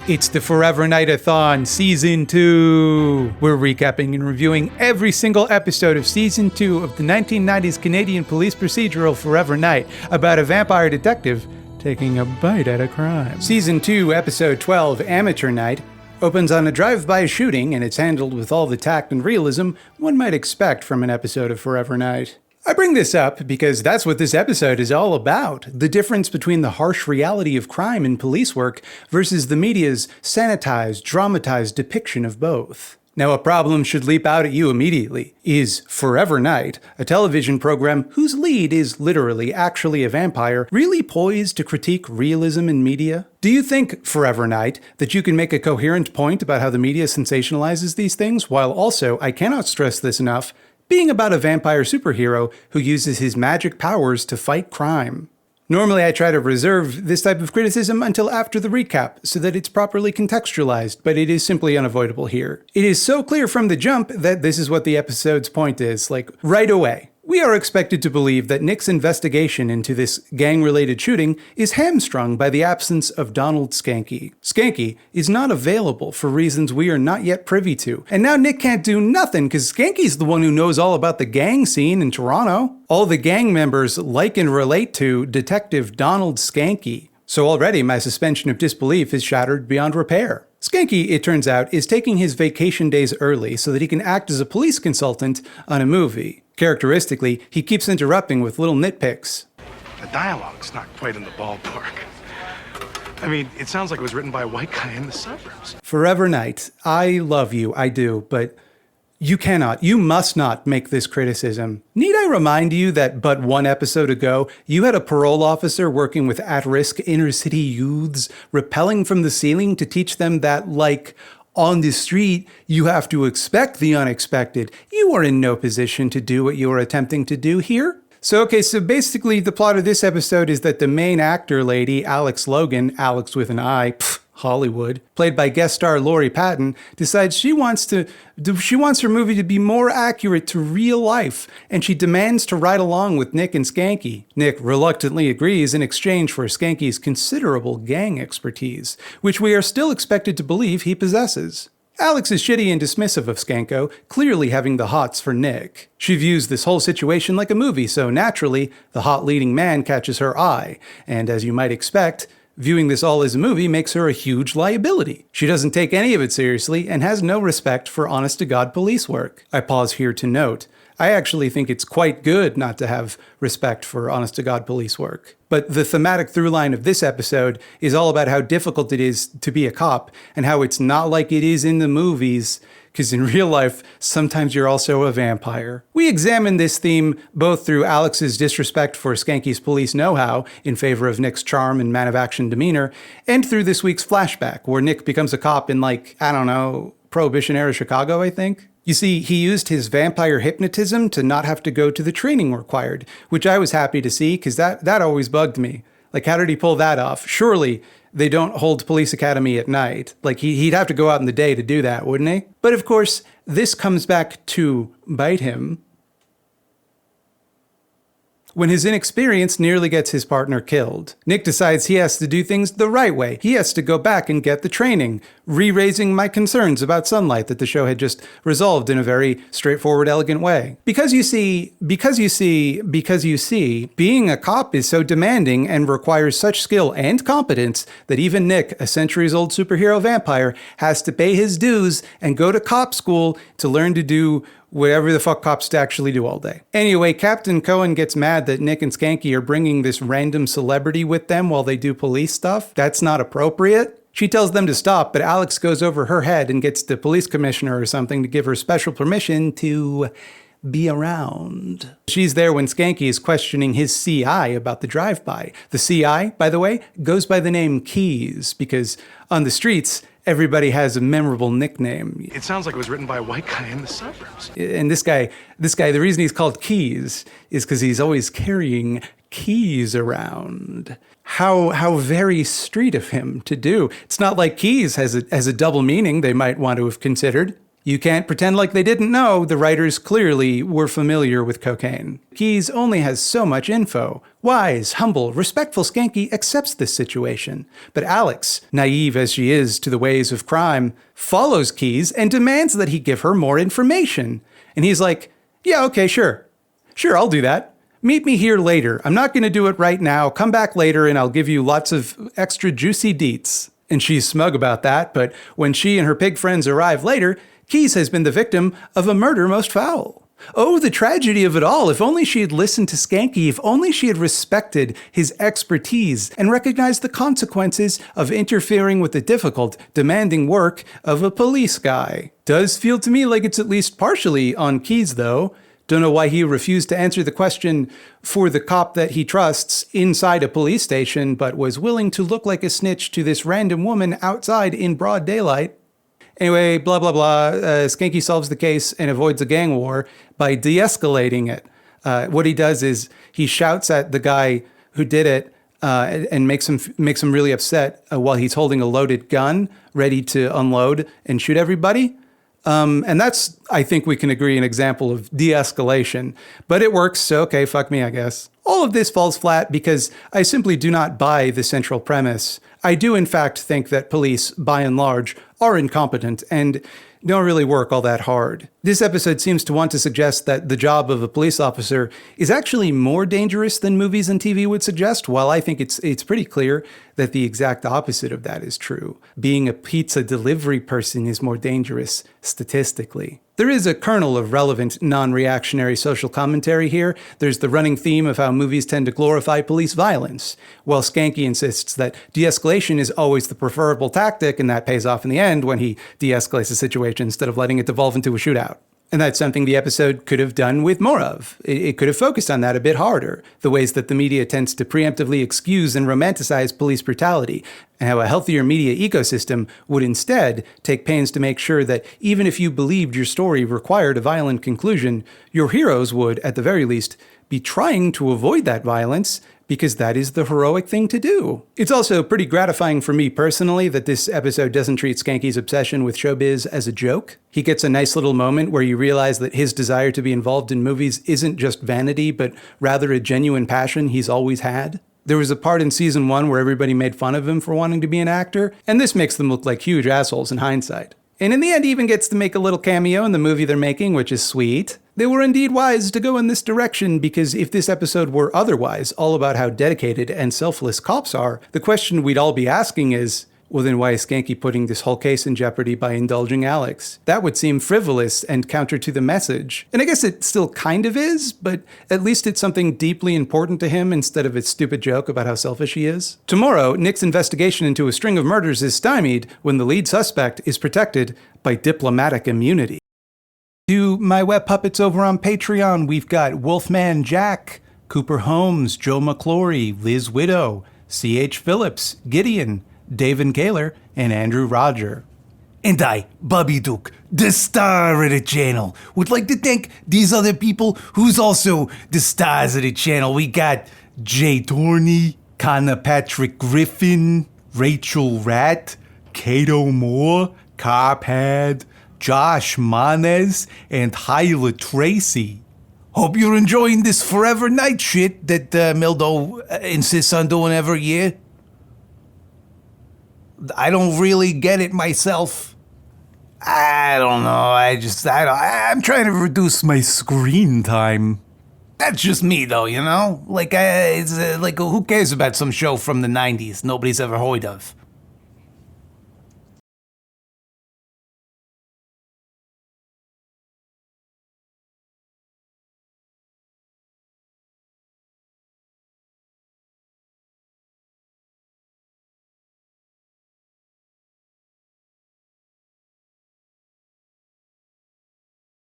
It's the Forever Knight-A-Thon Season 2. We're recapping and reviewing every single episode of Season 2 of the 1990s Canadian police procedural Forever Knight, about a vampire detective taking a bite at a crime. Season 2, Episode 12, Amateur Night, opens on a drive-by shooting, and it's handled with all the tact and realism one might expect from an episode of Forever Knight. I bring this up because that's what this episode is all about, the difference between the harsh reality of crime in police work versus the media's sanitized, dramatized depiction of both. Now, a problem should leap out at you immediately. Is Forever Knight, a television program whose lead is literally actually a vampire, really poised to critique realism in media? Do you think, Forever Knight, that you can make a coherent point about how the media sensationalizes these things, while also, I cannot stress this enough, being about a vampire superhero who uses his magic powers to fight crime? Normally I try to reserve this type of criticism until after the recap, so that it's properly contextualized, but it is simply unavoidable here. It is so clear from the jump that this is what the episode's point is, like, right away. We are expected to believe that Nick's investigation into this gang-related shooting is hamstrung by the absence of Donald Skanky. Skanky is not available for reasons we are not yet privy to, and now Nick can't do nothing because Skanky's the one who knows all about the gang scene in Toronto. All the gang members like and relate to Detective Donald Skanky, so already my suspension of disbelief is shattered beyond repair. Skanky, it turns out, is taking his vacation days early so that he can act as a police consultant on a movie. Characteristically, he keeps interrupting with little nitpicks. The dialogue's not quite in the ballpark. I mean, it sounds like it was written by a white guy in the suburbs. Forever Knight, I love you, I do, but you must not make this criticism. Need I remind you that but one episode ago, you had a parole officer working with at-risk inner-city youths, rappelling from the ceiling to teach them that, like, on the street, you have to expect the unexpected. You are in no position to do what you are attempting to do here. So basically the plot of this episode is that the main actor lady, Alex Logan, Alex with an I, Hollywood, played by guest star Lori Patton, decides she wants her movie to be more accurate to real life, and she demands to ride along with Nick and Skanky. Nick reluctantly agrees in exchange for Skanky's considerable gang expertise, which we are still expected to believe he possesses. Alex is shitty and dismissive of Skanko, clearly having the hots for Nick. She views this whole situation like a movie, so naturally, the hot leading man catches her eye, and as you might expect, viewing this all as a movie makes her a huge liability. She doesn't take any of it seriously and has no respect for honest-to-God police work. I pause here to note, I actually think it's quite good not to have respect for honest-to-God police work. But the thematic through line of this episode is all about how difficult it is to be a cop and how it's not like it is in the movies, because in real life, sometimes you're also a vampire. We examine this theme both through Alex's disrespect for Skanky's police know-how in favor of Nick's charm and man-of-action demeanor, and through this week's flashback, where Nick becomes a cop in, like, I don't know, Prohibition-era Chicago, I think? You see, he used his vampire hypnotism to not have to go to the training required, which I was happy to see, because that always bugged me. Like, how did he pull that off? Surely they don't hold police academy at night. Like, he'd have to go out in the day to do that, wouldn't he? But of course, this comes back to bite him when his inexperience nearly gets his partner killed. Nick decides he has to do things the right way. He has to go back and get the training, re-raising my concerns about sunlight that the show had just resolved in a very straightforward, elegant way. Because you see, being a cop is so demanding and requires such skill and competence that even Nick, a centuries-old superhero vampire, has to pay his dues and go to cop school to learn to do whatever the fuck cops actually do all day. Anyway, Captain Cohen gets mad that Nick and Skanky are bringing this random celebrity with them while they do police stuff. That's not appropriate. She tells them to stop, but Alex goes over her head and gets the police commissioner or something to give her special permission to be around. She's there when Skanky is questioning his CI about the drive-by. The CI, by the way, goes by the name Keys, because on the streets, everybody has a memorable nickname. It sounds like it was written by a white guy in the suburbs. And this guy, the reason he's called Keys is because he's always carrying keys around. How very street of him to do. It's not like keys has a double meaning they might want to have considered. You can't pretend like they didn't know. The writers clearly were familiar with cocaine. Keyes only has so much info. Wise, humble, respectful Skanky accepts this situation. But Alex, naive as she is to the ways of crime, follows Keyes and demands that he give her more information. And he's like, yeah, okay, sure. Sure, I'll do that. Meet me here later. I'm not going to do it right now. Come back later and I'll give you lots of extra juicy deets. And she's smug about that, but when she and her pig friends arrive later, Keyes has been the victim of a murder most foul. Oh, the tragedy of it all. If only she had listened to Skanky, if only she had respected his expertise and recognized the consequences of interfering with the difficult, demanding work of a police guy. Does feel to me like it's at least partially on Keyes, though. Don't know why he refused to answer the question for the cop that he trusts inside a police station, but was willing to look like a snitch to this random woman outside in broad daylight. Anyway, blah, blah, blah. Skanky solves the case and avoids a gang war by de-escalating it. What he does is he shouts at the guy who did it and makes him really upset while he's holding a loaded gun ready to unload and shoot everybody. And that's, I think we can agree, an example of de-escalation. But it works, so okay, fuck me, I guess. All of this falls flat because I simply do not buy the central premise. I do, in fact, think that police, by and large, are incompetent and don't really work all that hard. This episode seems to want to suggest that the job of a police officer is actually more dangerous than movies and TV would suggest, while I think it's pretty clear that the exact opposite of that is true. Being a pizza delivery person is more dangerous statistically. There is a kernel of relevant, non-reactionary social commentary here. There's the running theme of how movies tend to glorify police violence, while Skanky insists that de-escalation is always the preferable tactic, and that pays off in the end when he de-escalates the situation instead of letting it devolve into a shootout. And that's something the episode could have done with more of. It could have focused on that a bit harder, the ways that the media tends to preemptively excuse and romanticize police brutality, and how a healthier media ecosystem would instead take pains to make sure that even if you believed your story required a violent conclusion, your heroes would, at the very least, be trying to avoid that violence because that is the heroic thing to do. It's also pretty gratifying for me personally that this episode doesn't treat Skanky's obsession with showbiz as a joke. He gets a nice little moment where you realize that his desire to be involved in movies isn't just vanity, but rather a genuine passion he's always had. There was a part in season 1 where everybody made fun of him for wanting to be an actor, and this makes them look like huge assholes in hindsight. And in the end, he even gets to make a little cameo in the movie they're making, which is sweet. They were indeed wise to go in this direction, because if this episode were otherwise all about how dedicated and selfless cops are, the question we'd all be asking is, well then why is Skanky putting this whole case in jeopardy by indulging Alex? That would seem frivolous and counter to the message. And I guess it still kind of is, but at least it's something deeply important to him instead of a stupid joke about how selfish he is. Tomorrow, Nick's investigation into a string of murders is stymied when the lead suspect is protected by diplomatic immunity. To my web puppets over on Patreon, we've got Wolfman Jack, Cooper Holmes, Joe McClory, Liz Widow, C.H. Phillips, Gideon, David Kaler, and Andrew Roger. And I, Bobby Duke, the star of the channel, would like to thank these other people who's also the stars of the channel. We got Jay Torney, Connor Patrick Griffin, Rachel Ratt, Kato Moore, Carpad, Josh Manes, and Hyla Tracy. Hope you're enjoying this forever night shit that Mildo insists on doing every year. I don't really get it myself. I don't know. I'm trying to reduce my screen time. That's just me, though, you know? Like, who cares about some show from the 90s nobody's ever heard of?